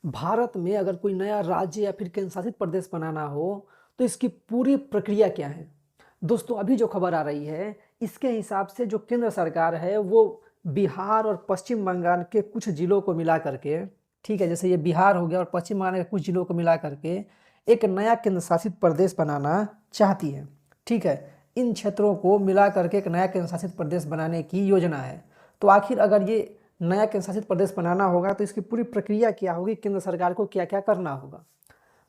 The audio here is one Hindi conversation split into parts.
भारत में अगर कोई नया राज्य या फिर केंद्र शासित प्रदेश बनाना हो तो इसकी पूरी प्रक्रिया क्या है। दोस्तों, अभी जो खबर आ रही है इसके हिसाब से जो केंद्र सरकार है वो बिहार और पश्चिम बंगाल के कुछ जिलों को मिला करके, ठीक है, जैसे ये बिहार हो गया और पश्चिम बंगाल के कुछ जिलों को मिला करके एक नया केंद्र शासित प्रदेश बनाना चाहती है। ठीक है, इन क्षेत्रों को मिला करके एक नया केंद्र शासित प्रदेश बनाने की योजना है। तो आखिर अगर ये नया केंद्र शासित प्रदेश बनाना होगा तो इसकी पूरी प्रक्रिया क्या होगी, केंद्र सरकार को क्या क्या करना होगा।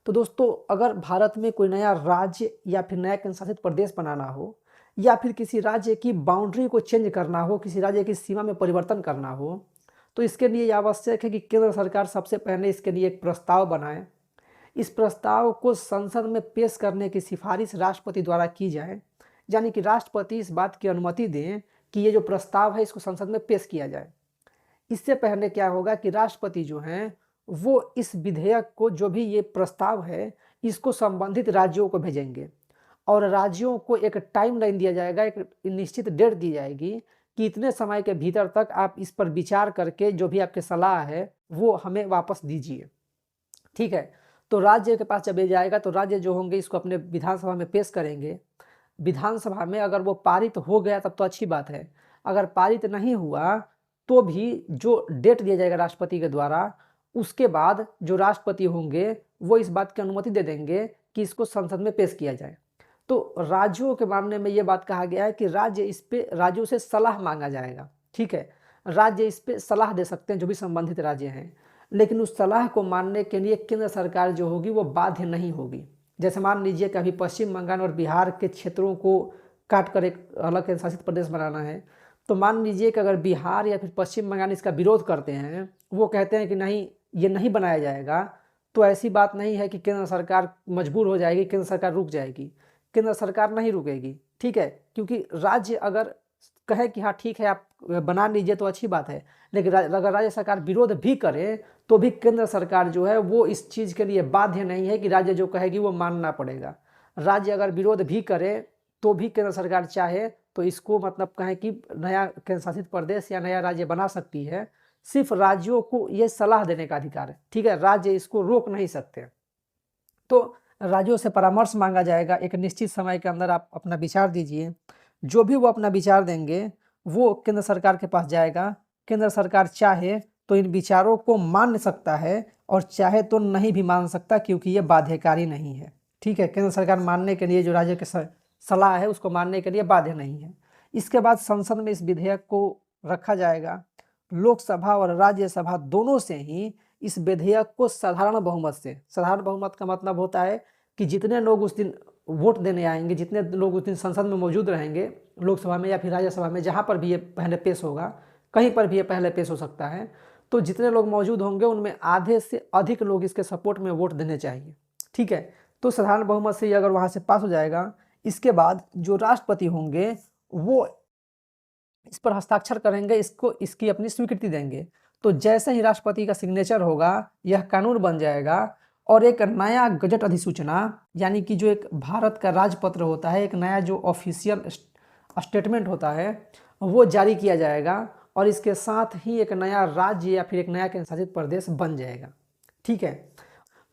तो दोस्तों, अगर भारत में कोई नया राज्य या फिर नया केंद्र शासित प्रदेश बनाना हो या फिर किसी राज्य की बाउंड्री को चेंज करना हो, किसी राज्य की सीमा में परिवर्तन करना हो, तो इसके लिए यह आवश्यक है कि केंद्र सरकार सबसे पहले इसके लिए एक प्रस्ताव बनाए। इस प्रस्ताव को संसद में पेश करने की सिफारिश राष्ट्रपति द्वारा की जाए, यानी कि राष्ट्रपति इस बात की अनुमति दें कि ये जो प्रस्ताव है इसको संसद में पेश किया जाए। इससे पहले क्या होगा कि राष्ट्रपति जो हैं वो इस विधेयक को, जो भी ये प्रस्ताव है, इसको संबंधित राज्यों को भेजेंगे और राज्यों को एक टाइम लाइन दिया जाएगा, एक निश्चित डेट दी जाएगी कि इतने समय के भीतर तक आप इस पर विचार करके जो भी आपकी सलाह है वो हमें वापस दीजिए। ठीक है, तो राज्य के पास जब ये जाएगा तो राज्य जो होंगे इसको अपने विधानसभा में पेश करेंगे। विधानसभा में अगर वो पारित हो गया तब तो अच्छी बात है, अगर पारित नहीं हुआ तो भी जो डेट दिया जाएगा राष्ट्रपति के द्वारा, उसके बाद जो राष्ट्रपति होंगे वो इस बात की अनुमति दे देंगे कि इसको संसद में पेश किया जाए। तो राज्यों के मामले में ये बात कहा गया है कि राज्यों से सलाह मांगा जाएगा। ठीक है, राज्य इस पे सलाह दे सकते हैं, जो भी संबंधित राज्य हैं, लेकिन उस सलाह को मानने के लिए केंद्र सरकार जो होगी वो बाध्य नहीं होगी। जैसे मान लीजिए कि अभी पश्चिम बंगाल और बिहार के क्षेत्रों को काट कर एक अलग केंद्र शासित प्रदेश बनाना है, तो मान लीजिए कि अगर बिहार या फिर पश्चिम बंगाल इसका विरोध करते हैं, वो कहते हैं कि नहीं ये नहीं बनाया जाएगा, तो ऐसी बात नहीं है कि केंद्र सरकार मजबूर हो जाएगी, केंद्र सरकार रुक जाएगी। केंद्र सरकार नहीं रुकेगी। ठीक है, क्योंकि राज्य अगर कहे कि हाँ ठीक है आप बना लीजिए तो अच्छी बात है, लेकिन अगर राज्य सरकार विरोध भी करे तो भी केंद्र सरकार जो है वो इस चीज़ के लिए बाध्य नहीं है कि राज्य जो कहेगी वो मानना पड़ेगा। राज्य अगर विरोध भी करे तो भी केंद्र सरकार चाहे तो इसको मतलब कहें कि नया केंद्र शासित प्रदेश या नया राज्य बना सकती है। सिर्फ राज्यों को ये सलाह देने का अधिकार है। ठीक है, राज्य इसको रोक नहीं सकते। तो राज्यों से परामर्श मांगा जाएगा, एक निश्चित समय के अंदर आप अपना विचार दीजिए। जो भी वो अपना विचार देंगे वो केंद्र सरकार के पास जाएगा। केंद्र सरकार चाहे तो इन विचारों को मान सकता है और चाहे तो नहीं भी मान सकता, क्योंकि ये बाध्यकारी नहीं है। ठीक है, केंद्र सरकार मानने के लिए जो राज्य की सलाह है उसको मानने के लिए बाध्य नहीं है। इसके बाद संसद में इस विधेयक को रखा जाएगा। लोकसभा और राज्यसभा दोनों से ही इस विधेयक को साधारण बहुमत से, साधारण बहुमत का मतलब होता है कि जितने लोग उस दिन वोट देने आएंगे, जितने लोग उस दिन संसद में मौजूद रहेंगे, लोकसभा में या फिर राज्यसभा में, जहाँ पर भी ये पहले पेश होगा, कहीं पर भी ये पहले पेश हो सकता है, तो जितने लोग मौजूद होंगे उनमें आधे से अधिक लोग इसके सपोर्ट में वोट देने चाहिए। ठीक है, तो साधारण बहुमत से ये अगर वहाँ से पास हो जाएगा, इसके बाद जो राष्ट्रपति होंगे वो इस पर हस्ताक्षर करेंगे, इसकी अपनी स्वीकृति देंगे। तो जैसे ही राष्ट्रपति का सिग्नेचर होगा यह कानून बन जाएगा और एक नया गजट अधिसूचना, यानी कि जो एक भारत का राजपत्र होता है, एक नया जो ऑफिशियल स्टेटमेंट होता है वो जारी किया जाएगा और इसके साथ ही एक नया राज्य या फिर एक नया केंद्र शासित प्रदेश बन जाएगा। ठीक है,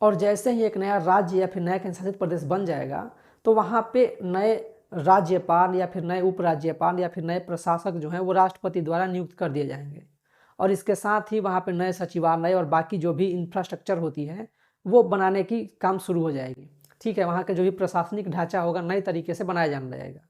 और जैसे ही एक नया राज्य या फिर नया केंद्र शासित प्रदेश बन जाएगा तो वहाँ पे नए राज्यपाल या फिर नए उपराज्यपाल या फिर नए प्रशासक जो हैं वो राष्ट्रपति द्वारा नियुक्त कर दिए जाएंगे और इसके साथ ही वहाँ पे नए सचिवालय और बाकी जो भी इंफ्रास्ट्रक्चर होती है वो बनाने की काम शुरू हो जाएगी। ठीक है, वहाँ का जो भी प्रशासनिक ढांचा होगा नए तरीके से बनाया जाने लगेगा।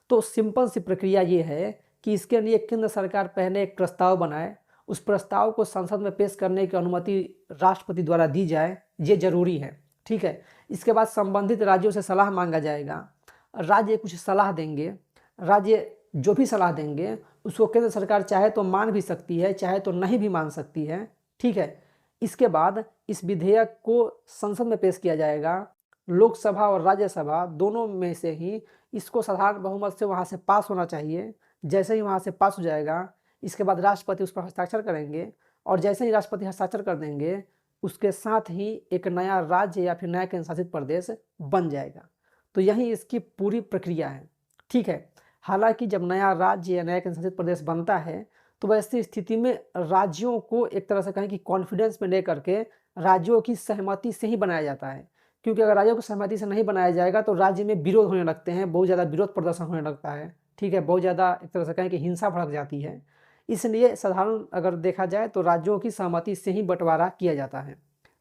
तो सिंपल सी प्रक्रिया ये है कि इसके लिए केंद्र सरकार पहले एक प्रस्ताव बनाए, उस प्रस्ताव को संसद में पेश करने की अनुमति राष्ट्रपति द्वारा दी जाए, ये जरूरी है। ठीक है, इसके बाद संबंधित राज्यों से सलाह मांगा जाएगा। राज्य कुछ सलाह देंगे, राज्य जो भी सलाह देंगे उसको केंद्र सरकार चाहे तो मान भी सकती है, चाहे तो नहीं भी मान सकती है। ठीक है, इसके बाद इस विधेयक को संसद में पेश किया जाएगा। लोकसभा और राज्यसभा दोनों में से ही इसको साधारण बहुमत से वहाँ से पास होना चाहिए। जैसे ही वहाँ से पास हो जाएगा इसके बाद राष्ट्रपति उस पर हस्ताक्षर करेंगे और जैसे ही राष्ट्रपति हस्ताक्षर कर देंगे उसके साथ ही एक नया राज्य या फिर नया केंद्र शासित प्रदेश बन जाएगा। तो यही इसकी पूरी प्रक्रिया है। ठीक है, हालांकि जब नया राज्य या नया केंद्र शासित प्रदेश बनता है तो वैसी स्थिति में राज्यों को एक तरह से कहें कि कॉन्फिडेंस में लेकर के राज्यों की सहमति से ही बनाया जाता है, क्योंकि अगर राज्यों की सहमति से नहीं बनाया जाएगा तो राज्य में विरोध होने लगते हैं, बहुत ज़्यादा विरोध प्रदर्शन होने लगता है, ठीक है, बहुत ज़्यादा एक तरह से कहें कि हिंसा भड़क जाती है। इसलिए साधारण अगर देखा जाए तो राज्यों की सहमति से ही बंटवारा किया जाता है।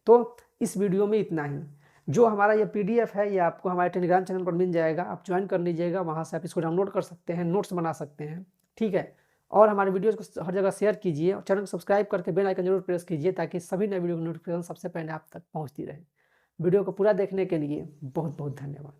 तो इस वीडियो में इतना ही। जो हमारा ये PDF है ये आपको हमारे टेलीग्राम चैनल पर मिल जाएगा, आप ज्वाइन कर लीजिएगा, वहाँ से आप इसको डाउनलोड कर सकते हैं, नोट्स बना सकते हैं, ठीक है। और हमारे वीडियोज़ को हर जगह शेयर कीजिए और चैनल को सब्सक्राइब करके बेल आइकन जरूर प्रेस कीजिए ताकि सभी नए वीडियो की नोटिफिकेशन सबसे पहले आप तक पहुँचती रहे। वीडियो को पूरा देखने के लिए बहुत बहुत धन्यवाद।